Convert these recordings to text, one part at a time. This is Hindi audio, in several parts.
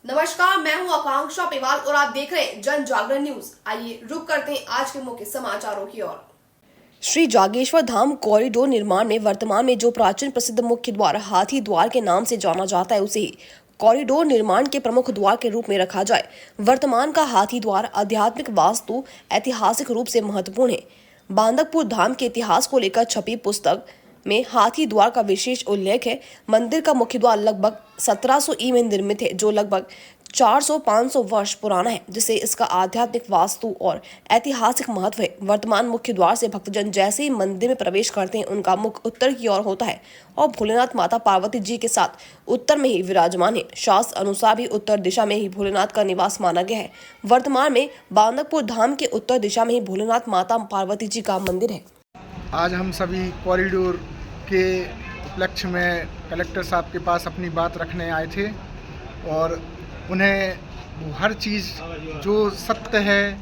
नमस्कार, मैं हूं आकांक्षा पेवाल और आप देख रहे हैं जन जागरण न्यूज। आइए रुक करते हैं आज के मुख्य समाचारों की ओर। श्री जागेश्वर धाम कॉरिडोर निर्माण में वर्तमान में जो प्राचीन प्रसिद्ध मुख्य द्वार हाथी द्वार के नाम से जाना जाता है, उसे ही कॉरिडोर निर्माण के प्रमुख द्वार के रूप में रखा जाए। वर्तमान का हाथी द्वार आध्यात्मिक वास्तु ऐतिहासिक रूप से महत्वपूर्ण है। बांदकपुर धाम के इतिहास को लेकर छपी पुस्तक में हाथी द्वार का विशेष उल्लेख है। मंदिर का मुख्य द्वार लगभग 1700 ई में निर्मित है, जो लगभग 400-500 वर्ष पुराना है, जिससे इसका आध्यात्मिक वास्तु और ऐतिहासिक महत्व है। वर्तमान मुख्य द्वार से भक्तजन जैसे ही मंदिर में प्रवेश करते हैं, उनका मुख उत्तर की ओर होता है और भोलेनाथ माता पार्वती जी के साथ उत्तर में ही विराजमान है। शास्त्र अनुसार भी उत्तर दिशा में ही भोलेनाथ का निवास माना गया है। वर्तमान में बांदकपुर धाम के उत्तर दिशा में ही भोलेनाथ माता पार्वती जी का मंदिर है। आज हम सभी कॉरिडोर के उपलक्ष्य में कलेक्टर साहब के पास अपनी बात रखने आए थे और उन्हें हर चीज़ जो सत्य है,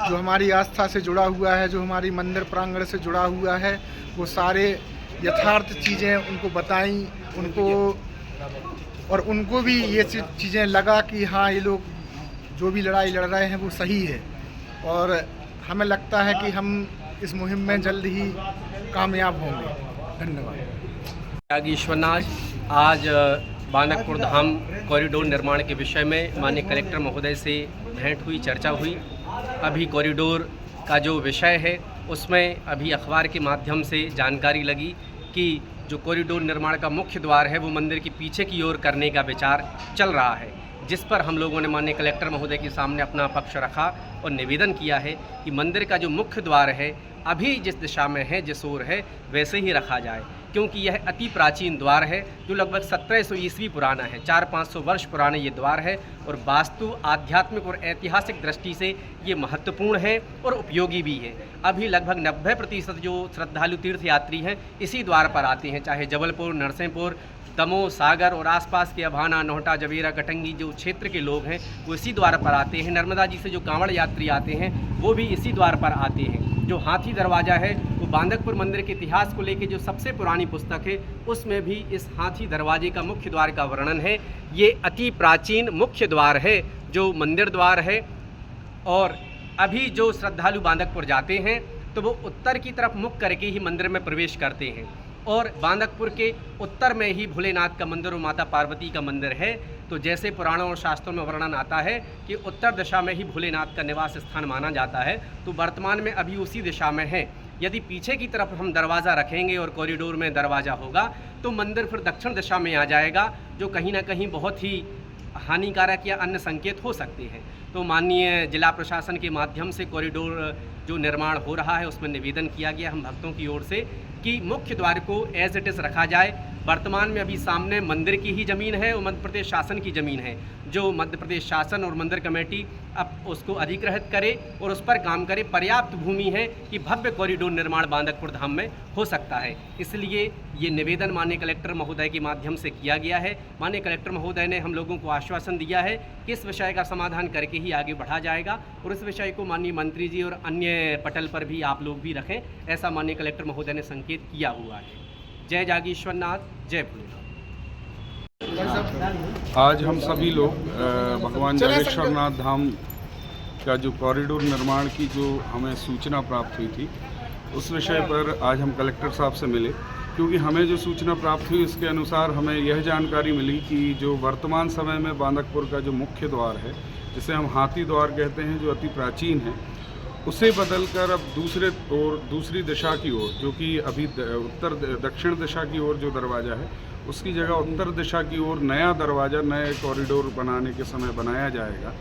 जो हमारी आस्था से जुड़ा हुआ है, जो हमारी मंदिर प्रांगण से जुड़ा हुआ है, वो सारे यथार्थ चीज़ें उनको बताई और उनको भी ये चीज़ें लगा कि हाँ, ये लोग जो भी लड़ाई लड़ रहे हैं वो सही है। और हमें लगता है कि हम इस मुहिम में जल्द ही कामयाब होंगे। धन्यवाद। जागेश्वरनाथ आज बांदकपुर धाम कॉरिडोर निर्माण के विषय में माननीय कलेक्टर महोदय से भेंट हुई, चर्चा हुई। अभी कॉरिडोर का जो विषय है उसमें अभी अखबार के माध्यम से जानकारी लगी कि जो कॉरिडोर निर्माण का मुख्य द्वार है वो मंदिर के पीछे की ओर करने का विचार चल रहा है, जिस पर हम लोगों ने माननीय कलेक्टर महोदय के सामने अपना पक्ष रखा और निवेदन किया है कि मंदिर का जो मुख्य द्वार है अभी जिस दिशा में है, जिस ओर है, वैसे ही रखा जाए, क्योंकि यह अति प्राचीन द्वार है जो लगभग 1700 ईस्वी पुराना है। 400-500 वर्ष पुराना ये द्वार है और वास्तु, आध्यात्मिक और ऐतिहासिक दृष्टि से ये महत्वपूर्ण है और उपयोगी भी है। अभी लगभग 90% जो श्रद्धालु तीर्थयात्री हैं इसी द्वार पर आते हैं, चाहे जबलपुर, नरसिंहपुर, दमोह, सागर और आसपास के अभाना, नोहटा, जवेरा, कटंगी जो क्षेत्र के लोग हैं वो इसी द्वार पर आते हैं। नर्मदा जी से जो कांवड़ यात्री आते हैं वो भी इसी द्वार पर आते हैं। जो हाथी दरवाज़ा है वो बांदकपुर मंदिर के इतिहास को लेकर जो सबसे पुरानी पुस्तक है उसमें भी इस हाथी दरवाजे का मुख्य द्वार का वर्णन है। ये अति प्राचीन मुख्य द्वार है जो मंदिर द्वार है और अभी जो श्रद्धालु बांदकपुर जाते हैं तो वो उत्तर की तरफ मुख करके ही मंदिर में प्रवेश करते हैं और बांदकपुर के उत्तर में ही भोलेनाथ का मंदिर और माता पार्वती का मंदिर है। तो जैसे पुराणों और शास्त्रों में वर्णन आता है कि उत्तर दिशा में ही भोलेनाथ का निवास स्थान माना जाता है, तो वर्तमान में अभी उसी दिशा में है। यदि पीछे की तरफ हम दरवाज़ा रखेंगे और कॉरिडोर में दरवाज़ा होगा तो मंदिर फिर दक्षिण दिशा में आ जाएगा, जो कहीं ना कहीं बहुत ही हानिकारक या अन्य संकेत हो सकते हैं। तो माननीय जिला प्रशासन के माध्यम से कॉरिडोर जो निर्माण हो रहा है उसमें निवेदन किया गया हम भक्तों की ओर से कि मुख्य द्वार को एज इट इज़ रखा जाए। वर्तमान में अभी सामने मंदिर की ही ज़मीन है और मध्य प्रदेश शासन की ज़मीन है, जो मध्य प्रदेश शासन और मंदिर कमेटी अब उसको अधिग्रहित करे और उस पर काम करे। पर्याप्त भूमि है कि भव्य कॉरिडोर निर्माण बांदकपुर धाम में हो सकता है, इसलिए ये निवेदन माननीय कलेक्टर महोदय के माध्यम से किया गया है। माननीय कलेक्टर महोदय ने हम लोगों को आश्वासन दिया है कि इस विषय का समाधान करके ही आगे बढ़ा जाएगा और इस विषय को माननीय मंत्री जी और अन्य पटल पर भी आप लोग भी रखें, ऐसा माननीय कलेक्टर महोदय ने संकेत किया हुआ है। जय जागेश्वरनाथ, जय भोलेनाथ। आज हम सभी लोग भगवान जागेश्वरनाथ धाम का जो कॉरिडोर निर्माण की जो हमें सूचना प्राप्त हुई थी उस विषय पर आज हम कलेक्टर साहब से मिले, क्योंकि हमें जो सूचना प्राप्त हुई उसके अनुसार हमें यह जानकारी मिली कि जो वर्तमान समय में बांदकपुर का जो मुख्य द्वार है, जिसे हम हाथी द्वार कहते हैं, जो अति प्राचीन है, उसे बदलकर अब दूसरी दिशा की ओर, जो कि अभी उत्तर दक्षिण दिशा की ओर जो दरवाज़ा है उसकी जगह उत्तर दिशा की ओर नया दरवाज़ा, नए कॉरिडोर बनाने के समय बनाया जाएगा,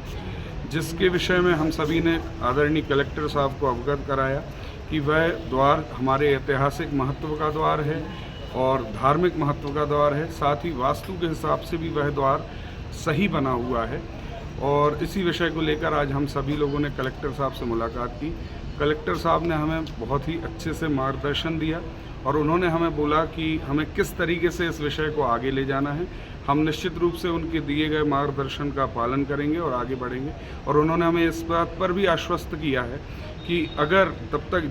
जिसके विषय में हम सभी ने आदरणीय कलेक्टर साहब को अवगत कराया कि वह द्वार हमारे ऐतिहासिक महत्व का द्वार है और धार्मिक महत्व का द्वार है। साथ ही वास्तु के हिसाब से भी वह द्वार सही बना हुआ है और इसी विषय को लेकर आज हम सभी लोगों ने कलेक्टर साहब से मुलाकात की। कलेक्टर साहब ने हमें बहुत ही अच्छे से मार्गदर्शन दिया और उन्होंने हमें बोला कि हमें किस तरीके से इस विषय को आगे ले जाना है। हम निश्चित रूप से उनके दिए गए मार्गदर्शन का पालन करेंगे और आगे बढ़ेंगे और उन्होंने हमें इस बात पर भी आश्वस्त किया है कि अगर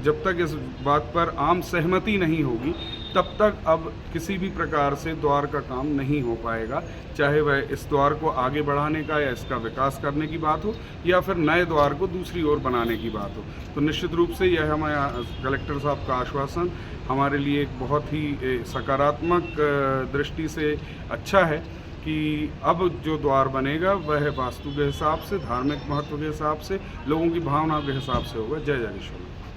जब तक इस बात पर आम सहमति नहीं होगी तब तक अब किसी भी प्रकार से द्वार का काम नहीं हो पाएगा, चाहे वह इस द्वार को आगे बढ़ाने का या इसका विकास करने की बात हो या फिर नए द्वार को दूसरी ओर बनाने की बात हो। तो निश्चित रूप से यह हमारे कलेक्टर साहब का आश्वासन हमारे लिए एक बहुत ही सकारात्मक दृष्टि से अच्छा है कि अब जो द्वार बनेगा वह वास्तु के हिसाब से, धार्मिक महत्व के हिसाब से, लोगों की भावनाओं के हिसाब से होगा। जय जागेश्वर।